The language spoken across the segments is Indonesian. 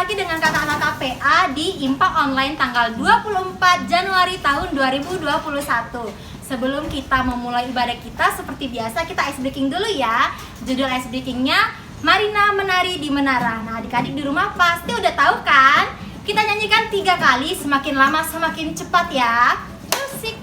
lagi dengan kakak-kakak KPA di IMPA Online tanggal 24 Januari tahun 2021. Sebelum kita memulai ibadah kita, seperti biasa kita ice breaking dulu ya. Judul ice breakingnya Marina Menari di Menara. Nah, adik-adik di rumah pasti udah tahu kan? Kita nyanyikan 3 kali, semakin lama semakin cepat ya. Musik.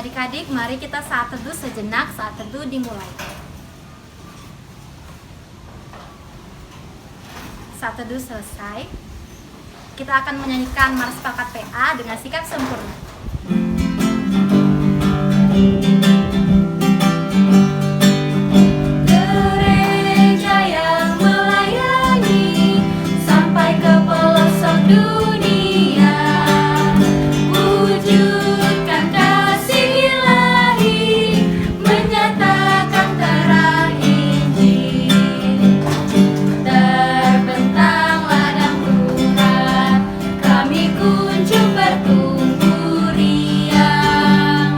Adik-adik, mari kita saat teduh sejenak, saat teduh dimulai. Saat teduh selesai, kita akan menyanyikan Mars Pakat PA dengan sikap sempurna. Gereja yang melayani sampai ke pelosok dunia, wujudkan kasih ilahi, menyatakan terang Injil. Terbentang ladang Tuhan, kami kunjung bertumbuh riang.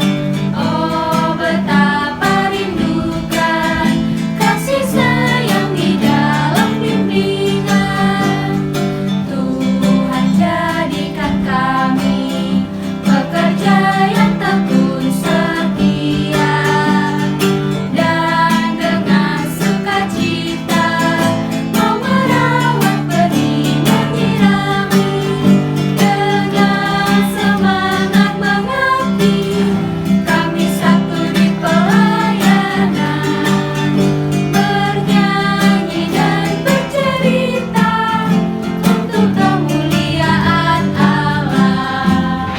Oh, betapa rindukan kasih sayang di dalam bimbingan. Tuhan jadikan kami pekerja yang tekun setia, dan dengan sukacita mau merawat benih menyirami, dengan semangat mengabdi kami satu di pelayanan, bernyanyi dan bercerita untuk kemuliaan Allah.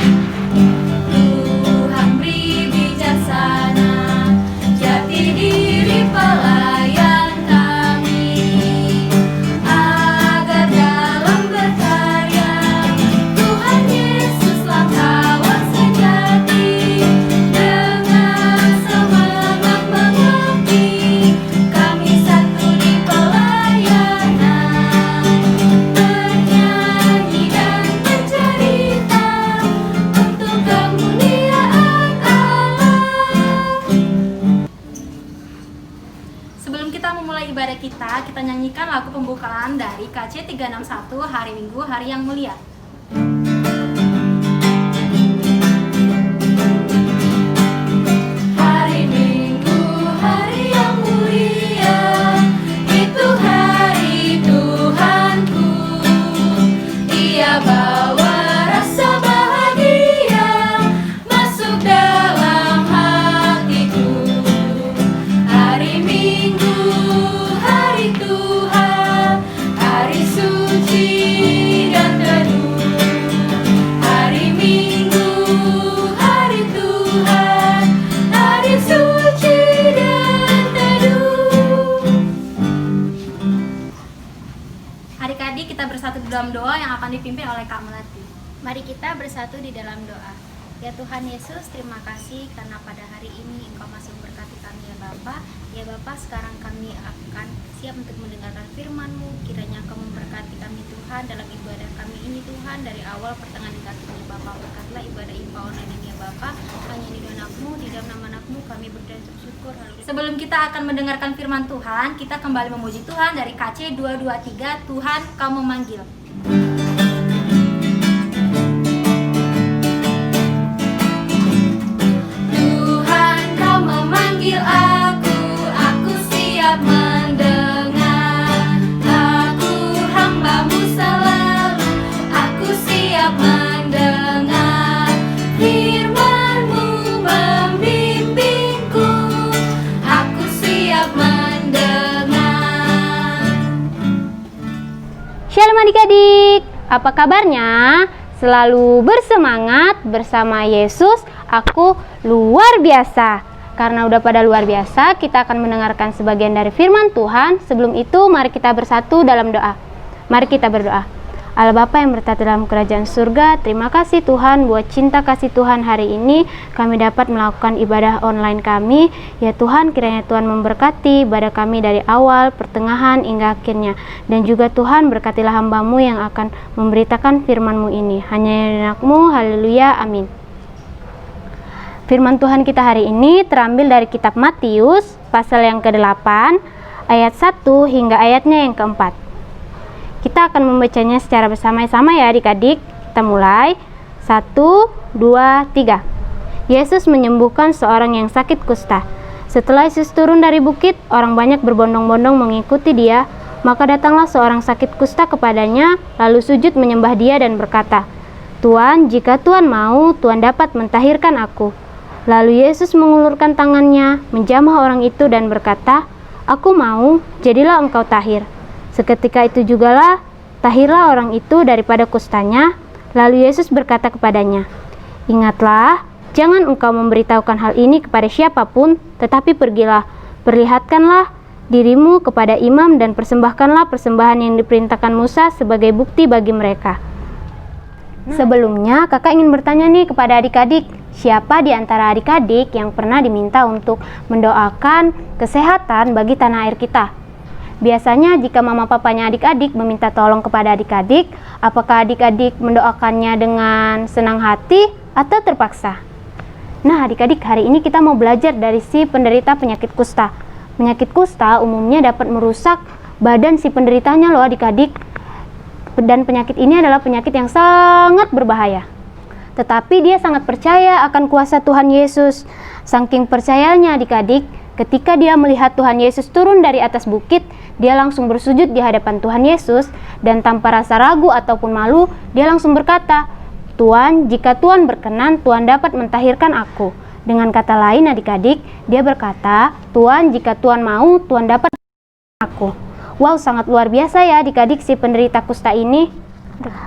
Tuhan beri bijaksana jati diri pelayan kami, agar dalam berkarya Tuhan Yesuslah kawan sejati, dengan semangat mengabdi kami satu di pelayanan, bernyanyi dan bercerita untuk kemuliaan Allah. Sebelum kita memulai ibadah kita nyanyikan lagu pembukaan dari KC 361 Hari Minggu, Hari yang Mulia. Hari Minggu, hari yang mulia, itu hari Tuhanku. Ia bawa rasa bahagia masuk dalam hatiku. Hari Minggu, hari Tuhan, hari suci dan teduh. Hari Minggu, hari Tuhan, hari suci dan teduh. Adik-adik, kita bersatu di dalam doa yang akan dipimpin oleh Kak Melati. Mari kita bersatu di dalam doa. Ya Tuhan Yesus, terima kasih karena pada hari ini Engkau masih memberkati kami ya Bapa. Ya Bapa, sekarang kami akan siap untuk mendengarkan firman-Mu. Kiranya Engkau memberkati kami Tuhan dalam ibadah kami ini Tuhan, dari awal pertengahan hingga akhir ya Bapa. Berkatlah ibadah IMPA Online ini ya Bapa. Hanya di dalam Anakmu, di dalam nama Anakmu kami berdoa dan bersyukur. Haleluya. Sebelum kita akan mendengarkan firman Tuhan, kita kembali memuji Tuhan dari KC 223, Tuhan Kau Memanggil. Tuhan Kau memanggil aku siap mendengar. apa kabarnya? Selalu bersemangat bersama Yesus, aku luar biasa. Karena udah pada luar biasa, kita akan mendengarkan sebagian dari firman Tuhan. Sebelum itu, mari kita bersatu dalam doa. Mari kita berdoa. Allah Bapa yang bertata dalam kerajaan surga, terima kasih Tuhan buat cinta kasih Tuhan hari ini kami dapat melakukan ibadah online kami. Ya Tuhan, kiranya Tuhan memberkati ibadah kami dari awal, pertengahan, hingga akhirnya. Dan juga Tuhan, berkatilah hamba-Mu yang akan memberitakan firman-Mu ini. Hanya anak-Mu, haleluya, amin. Firman Tuhan kita hari ini terambil dari kitab Matius, pasal yang ke-8, ayat 1 hingga ayatnya yang ke-4. Kita akan membacanya secara bersama-sama ya adik-adik. Kita mulai. 1, 2, 3. Yesus menyembuhkan seorang yang sakit kusta. Setelah Yesus turun dari bukit, orang banyak berbondong-bondong mengikuti dia. Maka datanglah seorang sakit kusta kepadanya, lalu sujud menyembah dia dan berkata, "Tuan, jika Tuan mau, Tuan dapat mentahirkan aku." Lalu Yesus mengulurkan tangannya, menjamah orang itu dan berkata, "Aku mau, jadilah engkau tahir." Seketika itu jugalah tahirlah orang itu daripada kustanya. Lalu Yesus berkata kepadanya, "Ingatlah, jangan engkau memberitahukan hal ini kepada siapapun, tetapi pergilah, perlihatkanlah dirimu kepada imam dan persembahkanlah persembahan yang diperintahkan Musa sebagai bukti bagi mereka." Sebelumnya, kakak ingin bertanya nih kepada adik-adik, siapa di antara adik-adik yang pernah diminta untuk mendoakan kesehatan bagi tanah air kita? Biasanya jika mama papanya adik-adik meminta tolong kepada adik-adik, apakah adik-adik mendoakannya dengan senang hati atau terpaksa? Nah adik-adik, hari ini kita mau belajar dari si penderita penyakit kusta. Penyakit kusta umumnya dapat merusak badan si penderitanya loh adik-adik. Dan penyakit ini adalah penyakit yang sangat berbahaya. Tetapi dia sangat percaya akan kuasa Tuhan Yesus. Saking percayanya adik-adik, ketika dia melihat Tuhan Yesus turun dari atas bukit, dia langsung bersujud di hadapan Tuhan Yesus dan tanpa rasa ragu ataupun malu, dia langsung berkata, "Tuan, jika Tuan berkenan, Tuan dapat mentahirkan aku." Dengan kata lain adik-adik, dia berkata, "Tuan, jika Tuan mau, Tuan dapat aku." Wow, sangat luar biasa ya adik-adik si penderita kusta ini.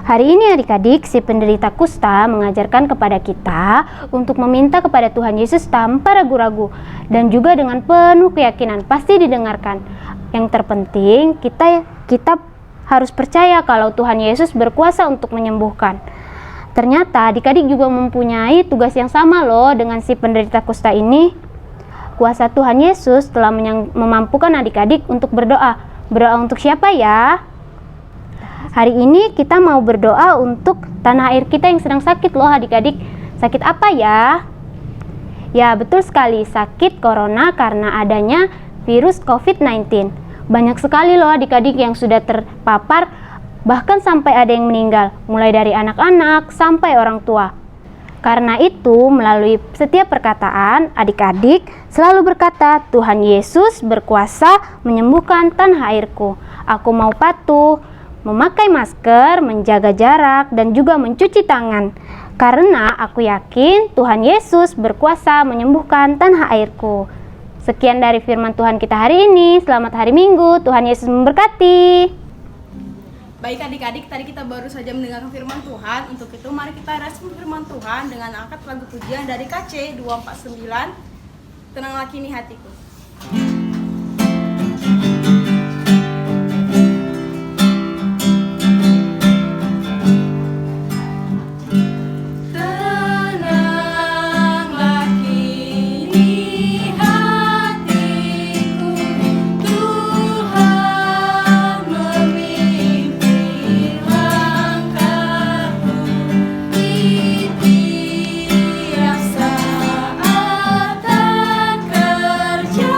Hari ini adik-adik, si penderita kusta mengajarkan kepada kita untuk meminta kepada Tuhan Yesus tanpa ragu-ragu dan juga dengan penuh keyakinan, pasti didengarkan. Yang terpenting kita harus percaya kalau Tuhan Yesus berkuasa untuk menyembuhkan. Ternyata adik-adik juga mempunyai tugas yang sama loh dengan si penderita kusta ini. Kuasa Tuhan Yesus telah memampukan adik-adik untuk berdoa. Berdoa untuk siapa ya? Hari ini kita mau berdoa untuk tanah air kita yang sedang sakit loh adik-adik. Sakit apa ya? Ya betul sekali, sakit corona karena adanya virus COVID-19. Banyak sekali loh adik-adik yang sudah terpapar, bahkan sampai ada yang meninggal, mulai dari anak-anak sampai orang tua. Karena itu, melalui setiap perkataan, adik-adik selalu berkata, "Tuhan Yesus berkuasa menyembuhkan tanah airku. Aku mau patuh, memakai masker, menjaga jarak, dan juga mencuci tangan. Karena aku yakin Tuhan Yesus berkuasa menyembuhkan tanah airku." Sekian dari firman Tuhan kita hari ini. Selamat hari Minggu. Tuhan Yesus memberkati. Baik adik-adik, tadi kita baru saja mendengarkan firman Tuhan. Untuk itu mari kita respon firman Tuhan dengan angkat lagu pujian dari KC 249, "Tenanglah Kini Hatiku." Tiap saat dan kerja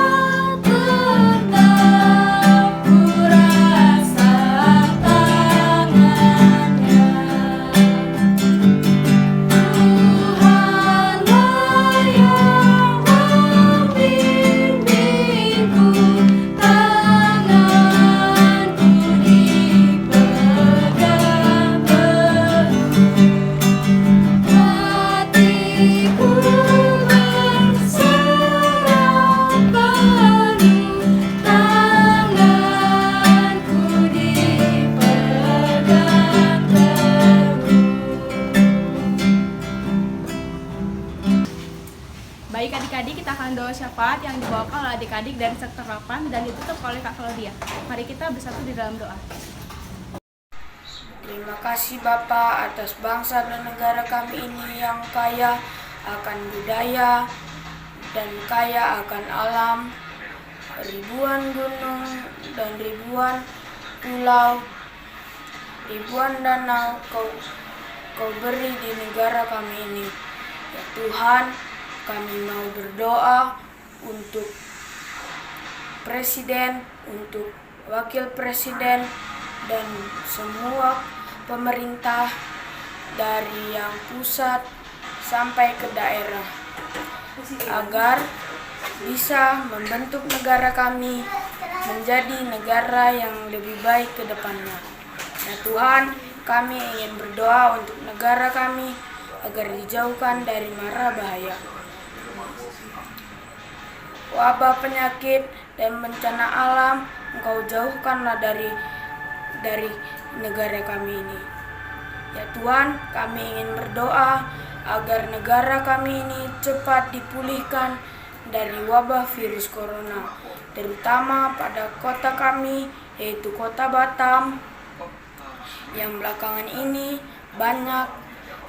Baik adik-adik, kita akan doa syafaat yang dibawakan oleh adik-adik dari sektor 8 dan ditutup oleh Kak Claudia. Mari kita bersatu di dalam doa. Terima kasih Bapak atas bangsa dan negara kami ini yang kaya akan budaya dan kaya akan alam, ribuan gunung dan ribuan pulau, ribuan danau kau beri di negara kami ini. Ya Tuhan, kami mau berdoa untuk presiden, untuk wakil presiden, dan semua pemerintah dari yang pusat sampai ke daerah, agar bisa membentuk negara kami menjadi negara yang lebih baik ke depannya. Ya Tuhan, kami ingin berdoa untuk negara kami agar dijauhkan dari mara bahaya, wabah penyakit dan bencana alam. Engkau jauhkanlah dari negara kami ini. Ya Tuhan, kami ingin berdoa agar negara kami ini cepat dipulihkan dari wabah virus corona, terutama pada kota kami, yaitu kota Batam, yang belakangan ini banyak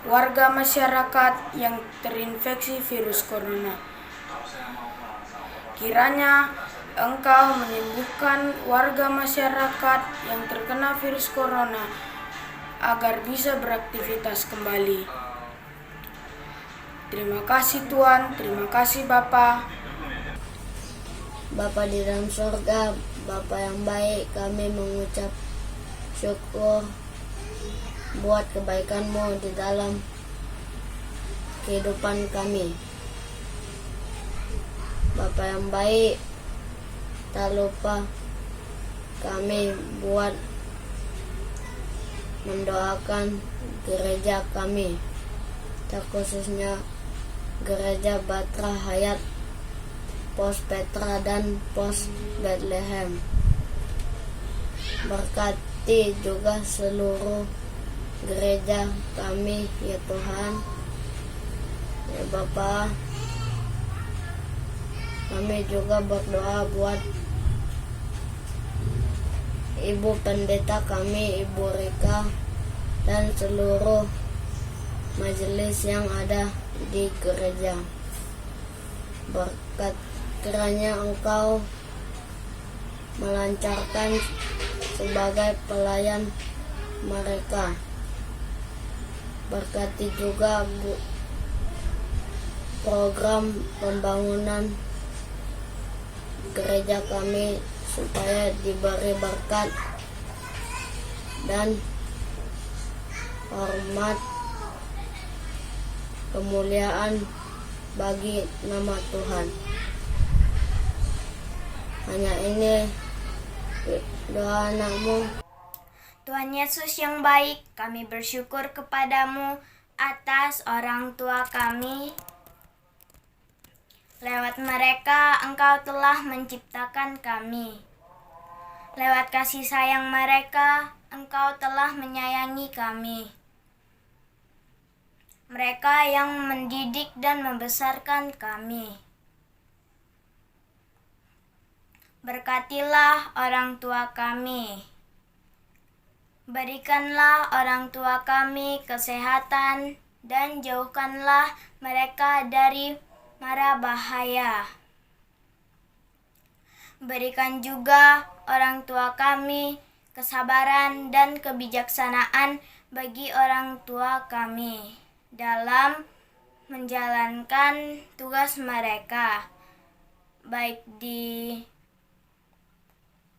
warga masyarakat yang terinfeksi virus corona. Kiranya Engkau menyembuhkan warga masyarakat yang terkena virus corona agar bisa beraktivitas kembali. Terima kasih Tuhan, terima kasih Bapa. Bapa di dalam surga, Bapa yang baik, kami mengucap syukur buat kebaikan-Mu di dalam kehidupan kami. Bapa yang baik, tak lupa kami buat mendoakan gereja kami, terkhususnya gereja Batra Hayat, Pos Petra dan Pos Bethlehem. Berkati juga seluruh gereja kami, ya Tuhan. Ya Bapa, kami juga berdoa buat Ibu Pendeta kami, Ibu Rika, dan seluruh majelis yang ada di gereja. Berkat kiranya Engkau melancarkan sebagai pelayan mereka. Berkati juga program pembangunan gereja kami supaya diberi berkat dan hormat kemuliaan bagi nama Tuhan. Hanya ini doa anak-Mu. Tuhan Yesus yang baik, kami bersyukur kepadamu atas orang tua kami. Lewat mereka, Engkau telah menciptakan kami. Lewat kasih sayang mereka, Engkau telah menyayangi kami. Mereka yang mendidik dan membesarkan kami. Berkatilah orang tua kami. Berikanlah orang tua kami kesehatan dan jauhkanlah mereka dari mara bahaya. Berikan juga orang tua kami kesabaran dan kebijaksanaan bagi orang tua kami dalam menjalankan tugas mereka, baik di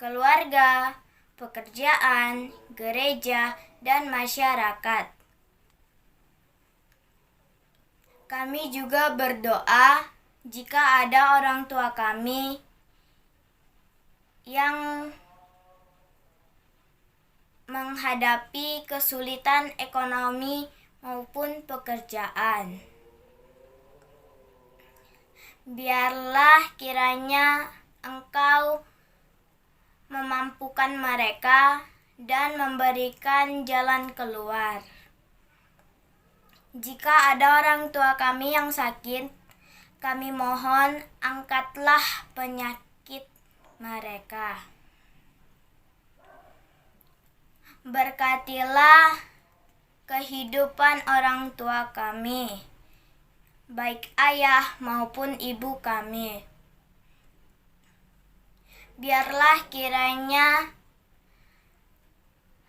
keluarga, pekerjaan, gereja, dan masyarakat. Kami juga berdoa jika ada orang tua kami yang menghadapi kesulitan ekonomi maupun pekerjaan. Biarlah kiranya Engkau memampukan mereka dan memberikan jalan keluar. Jika ada orang tua kami yang sakit, Kami mohon angkatlah penyakit mereka. Berkatilah kehidupan orang tua kami, baik ayah maupun ibu kami. Biarlah kiranya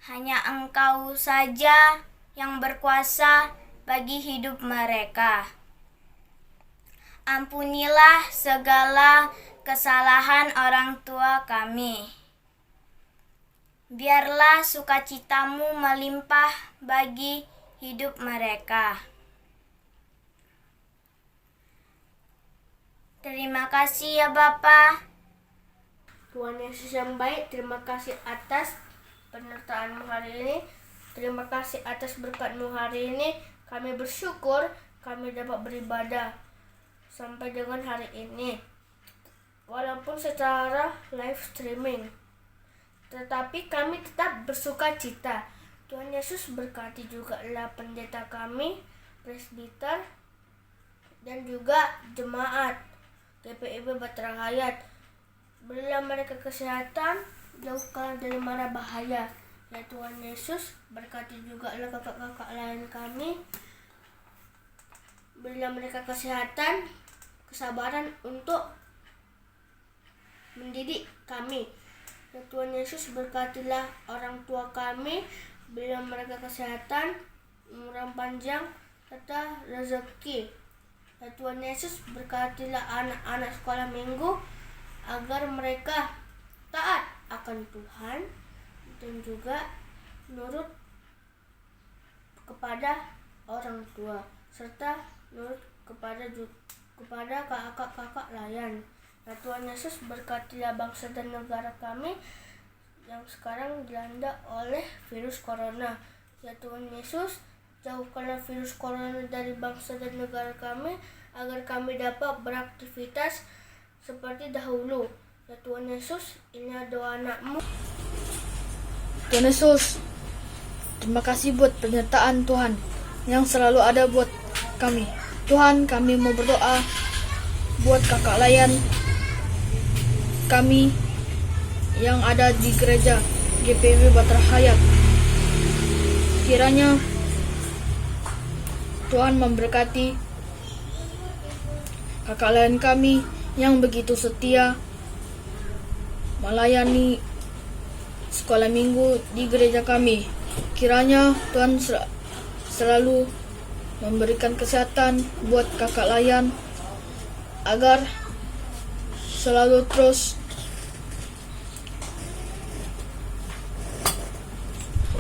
hanya Engkau saja yang berkuasa bagi hidup mereka. Ampunilah segala kesalahan orang tua kami. Biarlah sukacitamu melimpah bagi hidup mereka. Terima kasih ya Bapa. Tuhan Yesus yang baik, terima kasih atas penyertaan-Mu hari ini. Terima kasih atas berkat-Mu hari ini. Kami bersyukur kami dapat beribadah sampai dengan hari ini. Walaupun secara live streaming, tetapi kami tetap bersuka cita. Tuhan Yesus berkati juga pendeta kami, presbiter, dan juga jemaat GPIB Batara Hayat. Berilah mereka kesehatan, jauhkanlah dari mara bahaya. Ya Tuhan Yesus, berkati juga kakak-kakak lain kami. Berilah mereka kesehatan, kesabaran untuk mendidik kami. Ya Tuhan Yesus, berkatilah orang tua kami, berilah mereka kesehatan, umur panjang, serta rezeki. Ya Tuhan Yesus, berkatilah anak-anak sekolah minggu, agar mereka taat akan Tuhan dan juga nurut kepada orang tua, serta nurut kepada kakak-kakak lain. Ya Tuhan Yesus, berkatilah bangsa dan negara kami yang sekarang dilanda oleh virus corona. Ya Tuhan Yesus, jauhkanlah virus corona dari bangsa dan negara kami, agar kami dapat beraktivitas seperti dahulu. Ya Tuhan Yesus, ini doa anak-Mu. Tuhan Yesus, terima kasih buat penyertaan Tuhan yang selalu ada buat kami. Tuhan, kami mau berdoa buat kakak layan kami yang ada di gereja GPIB Batara Hayat. Kiranya Tuhan memberkati kakak layan kami yang begitu setia melayani sekolah minggu di gereja kami. Kiranya Tuhan selalu memberikan kesehatan buat kakak layan, agar selalu terus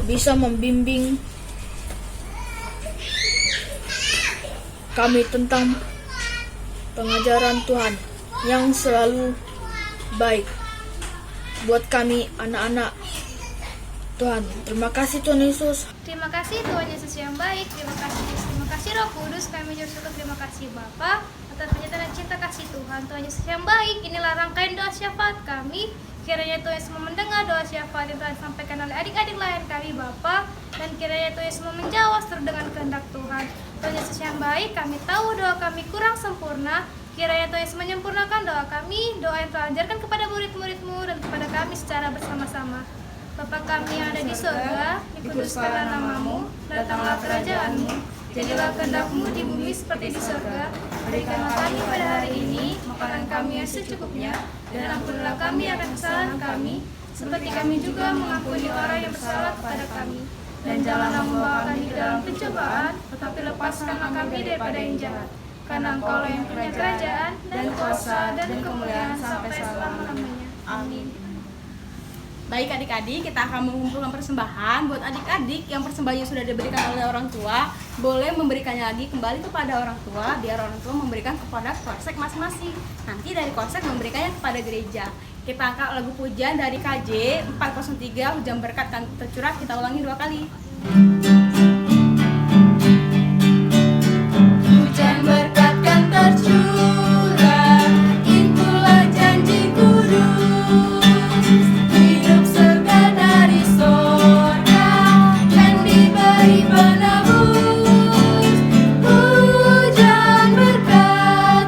bisa membimbing kami tentang pengajaran Tuhan yang selalu baik buat kami anak-anak Tuhan. Terima kasih Tuhan Yesus. Terima kasih Tuhan Yesus yang baik. Terima kasih Roh Kudus. Kami bersyukur, terima kasih Bapa atas penyertaan dan cinta kasih Tuhan. Tuhan Yesus yang baik. Inilah rangkaian doa syafaat kami. Kiranya Tuhan Yesus mendengar doa syafaat yang telah disampaikan oleh adik-adik lain kami Bapa, dan kiranya Tuhan Yesus menjawab sesuai dengan kehendak Tuhan. Tuhan Yesus yang baik, kami tahu doa kami kurang sempurna. Kiranya Tuhan Yesus menyempurnakan doa kami, doa yang telah ajarkan kepada murid-murid-Mu dan kepada kami secara bersama-sama. Bapa kami yang ada di surga, dikuduskanlah nama-Mu, datanglah kerajaan-Mu, jadilah kehendak-Mu di bumi seperti di surga. Berikanlah kami pada hari ini makanan kami yang secukupnya, dan ampunilah kami akan kesalahan kami, seperti kami juga mengampuni orang yang bersalah kepada kami. Dan janganlah membawa kami ke dalam pencobaan, tetapi lepaskanlah kami daripada yang jahat. Karena Engkau yang punya kerajaan, dan kuasa, dan kemuliaan sampai selama-lamanya. Amin. Baik adik-adik, kita akan mengumpulkan persembahan buat adik-adik yang persembahannya sudah diberikan oleh orang tua. Boleh memberikannya lagi kembali kepada orang tua, biar orang tua memberikan kepada polsek masing-masing. Nanti dari polsek memberikannya kepada gereja. Kita angkat lagu pujian dari KJ 403, Hujan Berkat kan tercurah. Kita ulangi 2 kali. Hujan berkat kan tercurah, itulah janji kudus. Hidup surga dari sorga kan diberi penebus. Hujan berkat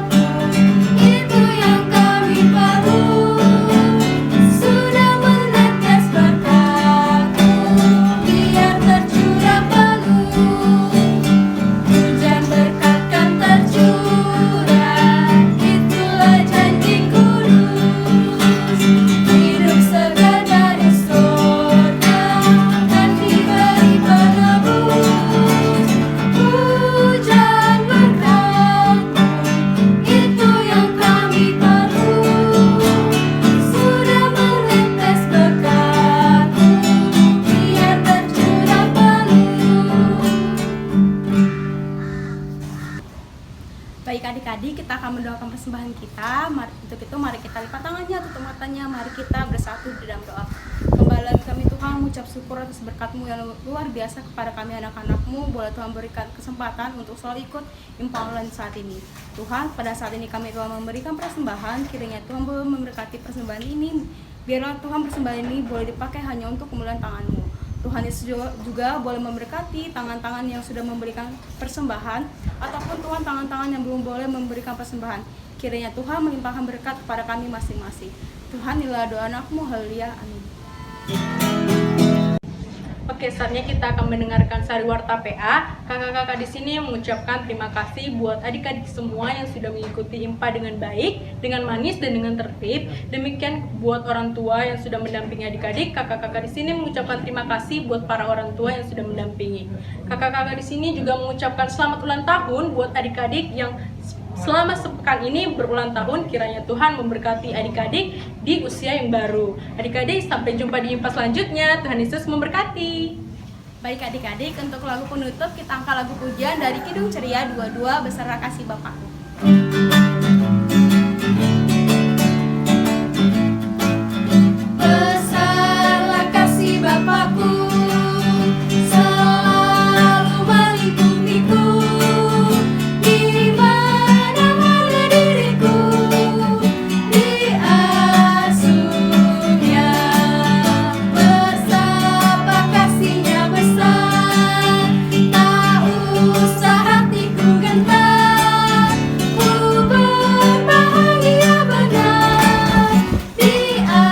Baik adik-adik, kita akan mendoakan persembahan kita. Untuk itu mari kita lipat tangannya, tutup matanya, mari kita bersatu di dalam doa. Kembali lagi kami Tuhan mengucap syukur atas berkat-Mu yang luar biasa kepada kami anak-anak-Mu. Boleh Tuhan berikan kesempatan untuk selalu ikut IMPA Online saat ini. Tuhan, pada saat ini kami telah memberikan persembahan, kiranya Tuhan boleh memberkati persembahan ini. Biarlah Tuhan persembahan ini boleh dipakai hanya untuk kemuliaan tangan-Mu. Tuhan Yesus juga boleh memberkati tangan-tangan yang sudah memberikan persembahan, ataupun Tuhan tangan-tangan yang belum boleh memberikan persembahan. Kiranya Tuhan melimpahkan berkat kepada kami masing-masing. Tuhan, inilah doa anak-Mu, haleluya, amin. Oke, saatnya kita akan mendengarkan Sariwarta PA. Kakak-kakak di sini mengucapkan terima kasih buat adik-adik semua yang sudah mengikuti IMPA dengan baik, dengan manis dan dengan tertib. Demikian buat orang tua yang sudah mendampingi adik-adik. Kakak-kakak di sini mengucapkan terima kasih buat para orang tua yang sudah mendampingi. Kakak-kakak di sini juga mengucapkan selamat ulang tahun buat adik-adik yang selama sepekan ini berulang tahun. Kiranya Tuhan memberkati adik-adik di usia yang baru. Adik-adik, sampai jumpa di IMPA selanjutnya. Tuhan Yesus memberkati. Baik adik-adik, untuk lagu penutup kita angkat lagu pujian dari Kidung Ceria 22 beserta Kasih Bapakku. Besarlah kasih Bapakku, selalu melingkupiku, di mana-mana diriku diasuhnya. Betapa kasihnya besar, tak usah hatiku gentar, ku berbahagia benar diasuhnya.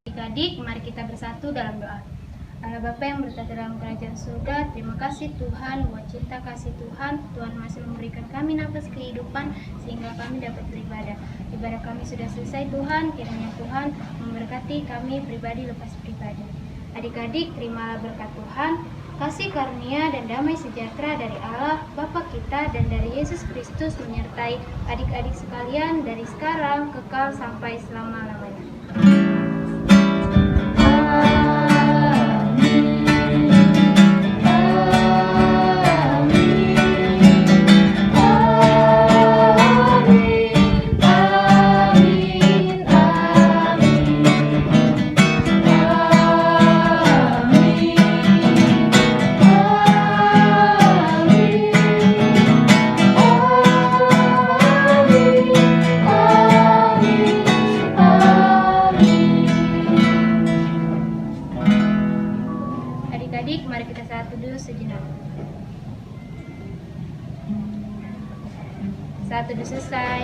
Adik-adik, mari kita bersatu dalam doa. Allah Bapa yang berada dalam kerajaan surga, terima kasih Tuhan buat cinta kasih Tuhan. Tuhan masih memberikan kami nafas kehidupan sehingga kami dapat beribadah. Ibadah kami sudah selesai Tuhan, kiranya Tuhan memberkati kami pribadi lepas pribadi. Adik-adik, terimalah berkat Tuhan, kasih karunia dan damai sejahtera dari Allah, Bapa kita dan dari Yesus Kristus menyertai adik-adik sekalian dari sekarang, kekal sampai selama-lamanya. Adik-adik, mari kita satu dulu sejenak. Satu dulu selesai.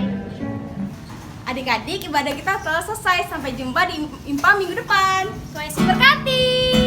Adik-adik, ibadah kita telah selesai. Sampai jumpa di IMPA minggu depan. Tuhan Yesus berkati.